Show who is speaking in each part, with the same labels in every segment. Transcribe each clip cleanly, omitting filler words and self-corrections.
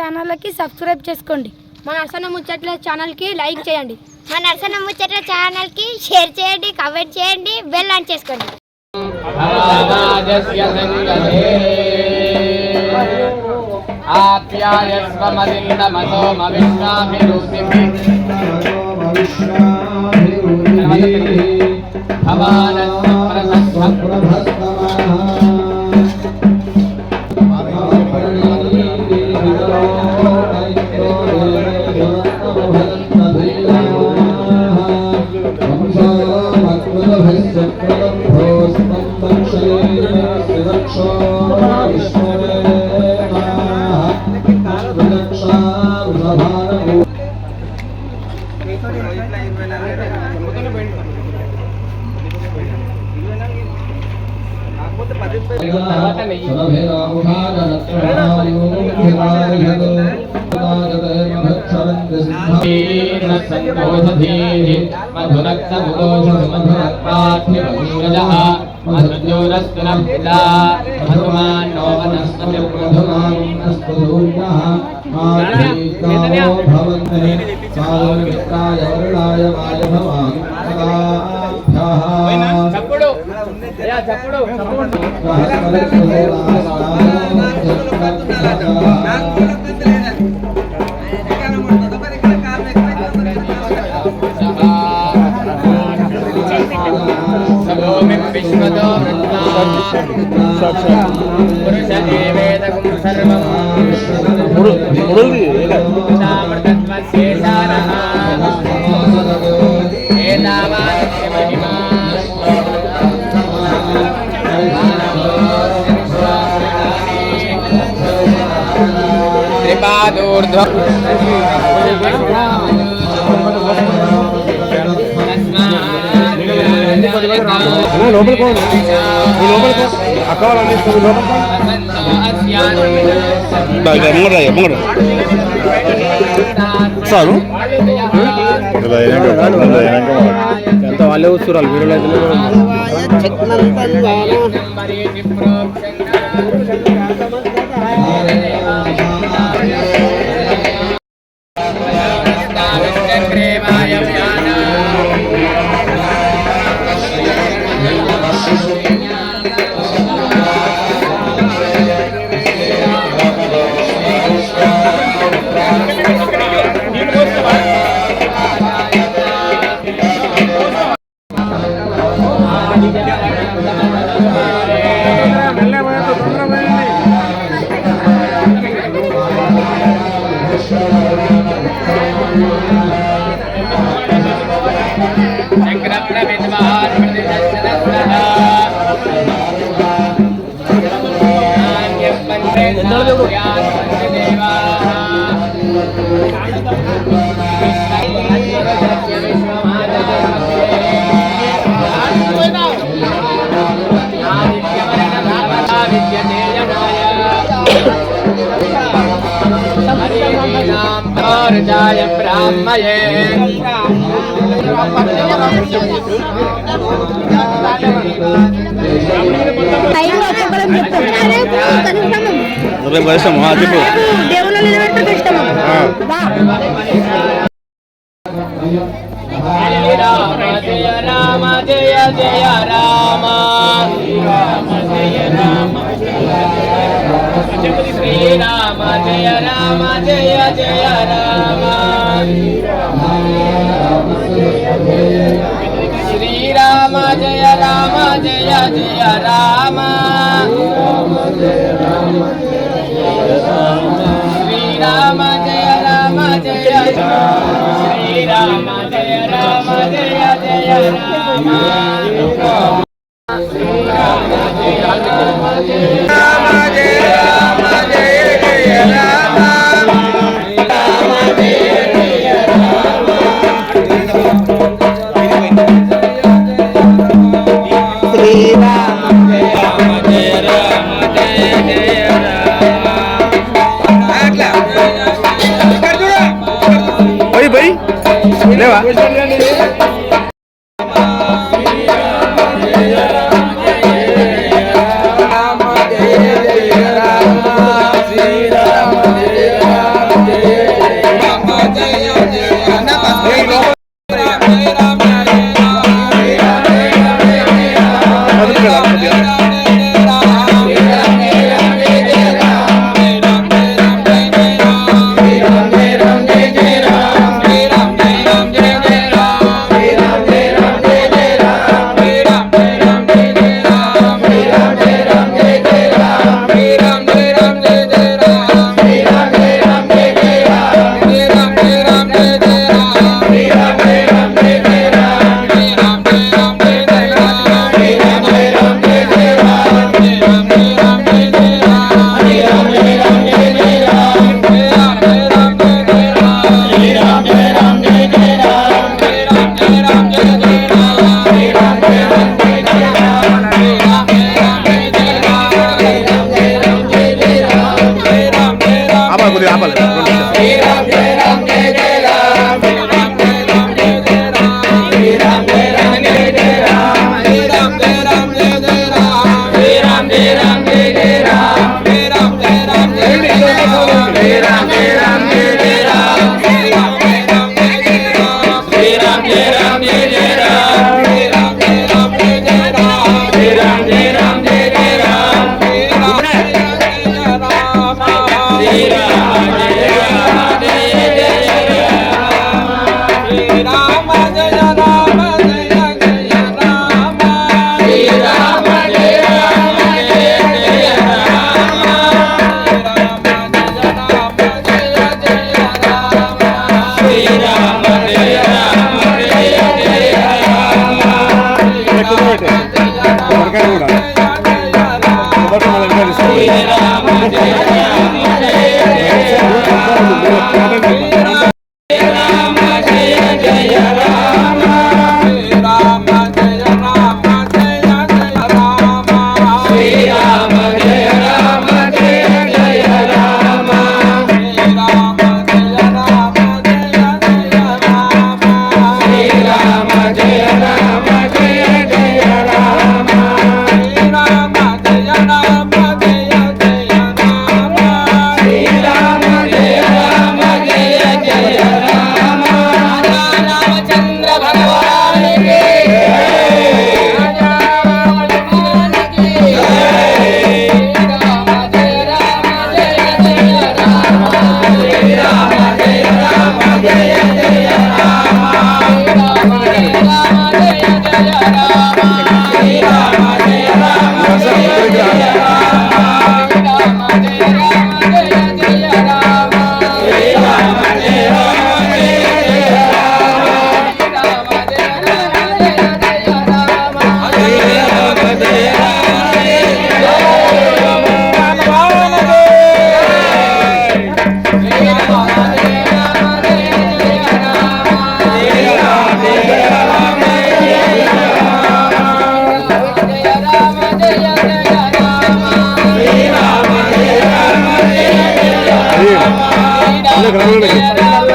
Speaker 1: ఛానల్కి సబ్స్క్రైబ్ చేసుకోండి.
Speaker 2: మన నర్సన్న ముచ్చట్ల ఛానల్కి లైక్ చేయండి.
Speaker 3: మన నర్సన్న ముచ్చట్ల ఛానల్కి షేర్ చేయండి, కమెంట్ చేయండి, బెల్ ఆన్ చేసుకోండి.
Speaker 4: ఎంత వాళ్ళే వస్తున్నారు వీడియోలో
Speaker 5: लेवा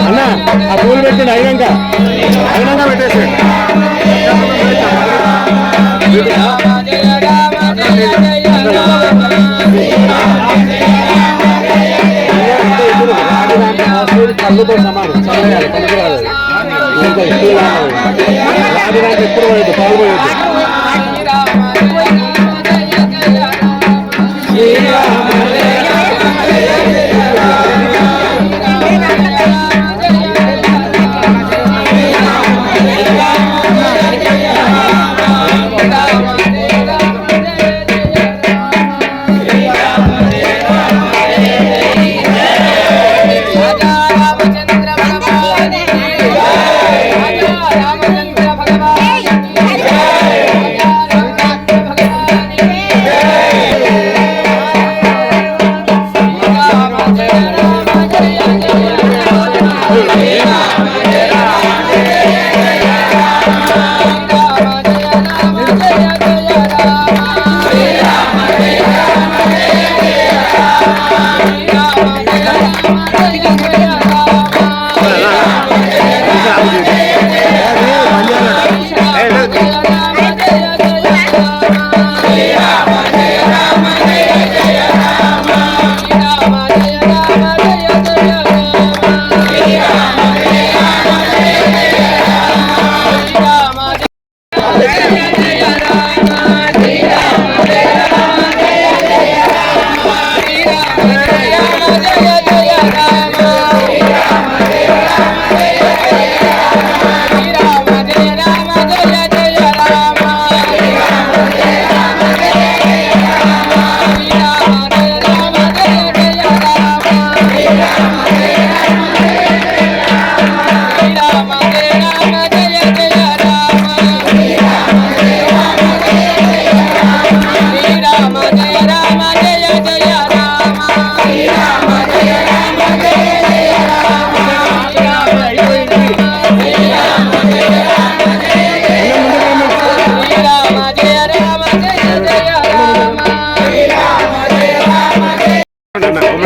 Speaker 5: అన్న ఆ పూలు పెట్టండి అయినాక పెట్టేసి కళ్ళుతో సమానం చల్లేయాలి పనికిరాదు రాజధానికి ఎప్పుడు పోయొద్దు పాల్గొయొద్దు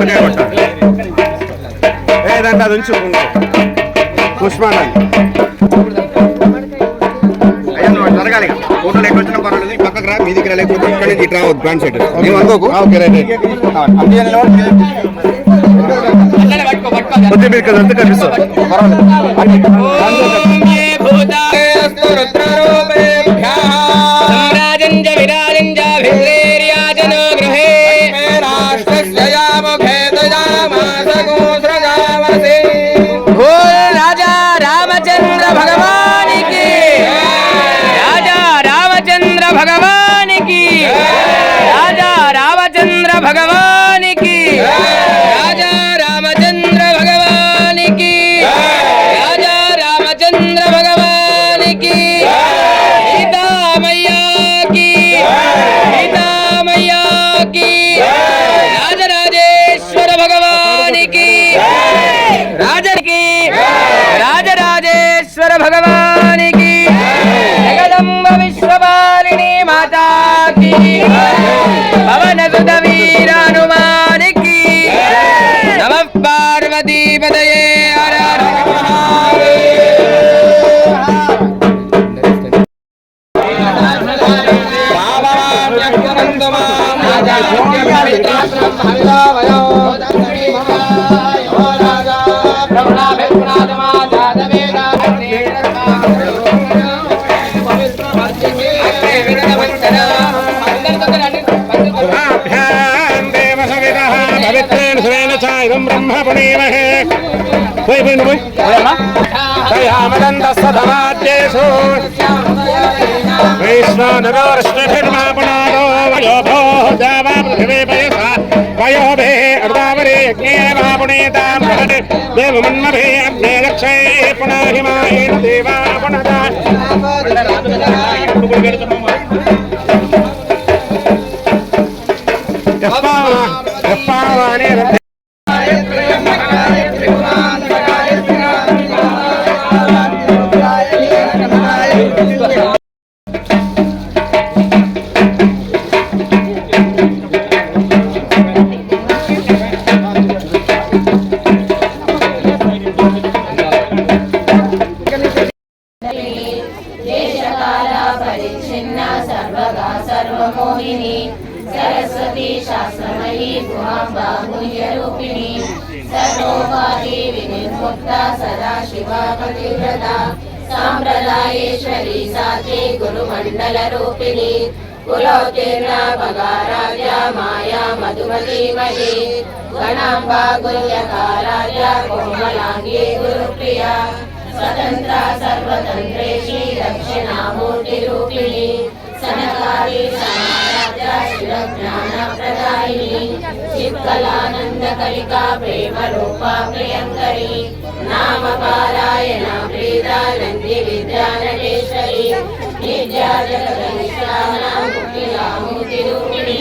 Speaker 5: కొబ్బరికాయ కొట్టాలి. ఏదంటే అది ఉంచు పుష్పాండాలి. అయ్యా నువ్వు జరగాలి. ఫోటోలు ఎక్కడ వచ్చినా పర్వాలేదు. పక్కకు రా, మీదికి రా, లేకపోతే ఇక్కడ నుంచి ఇట్లా ప్లాన్ సెట్ నువ్వు అనుకోకు. Okay right. కొద్ది మీరు ఇక్కడ అంతా కనిపిస్తారు.
Speaker 4: राजा रामचंद्र भगवान की, राजा रामचंद्र भगवान की, राजा रामचंद्र भगवान की, राजा रामचंद्र भगवान की, राजा रामचंद्र भगवान की, सीता मैया की, सीता मैया की, राजराजेश्वर भगवान की, राजराजेश्वर भगवान की, जगदम्ब विश्वपालिनी माता की, पवन सुत वीर हनुमान की, नमः पार्वती पतये हर हर
Speaker 5: ब्रह्म पुनीमहे दयामदन्तस्तधमाद्येषु वैश्वानरोष्णभिर्मापणादो वयोभो देवा पृथिवी पयसा वयोभिः अर्धावरे यज्ञे वा पुनीतां भवति देवमन्मभिः अग्ने रक्षैः पुनः हिमायेन देवा पुनः
Speaker 6: सर्वमोहिनी सरस्वती शास्त्रमयी गुहाम्बा गुह्यरूपिणी सर्वोपाधि विनिर्मुक्ता सदा शिवा पतिव्रता साम्प्रदायेश्वरी साचे गुरुमण्डलरूपिणी कुलोत्तीर्णा भगाराध्या माया मधुमती मही गणाम्बा गुह्यकाराध्या कोमलाङ्गी गुरुप्रिया स्वतन्त्रा सर्वतन्त्रेशी दक्षिणामूर्तिरूपिणी सनकारि समाराध्या शिवज्ञानप्रदायिनी शिवकलानन्दकलिका प्रेमरूपा प्रियङ्करी नामपारायण प्रीता नन्दिविद्यानटेश्वरी नित्या जगदनिष्ठाना मुक्तिलामूर्तिरूपिणी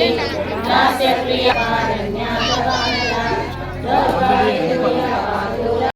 Speaker 6: दास्यप्रिया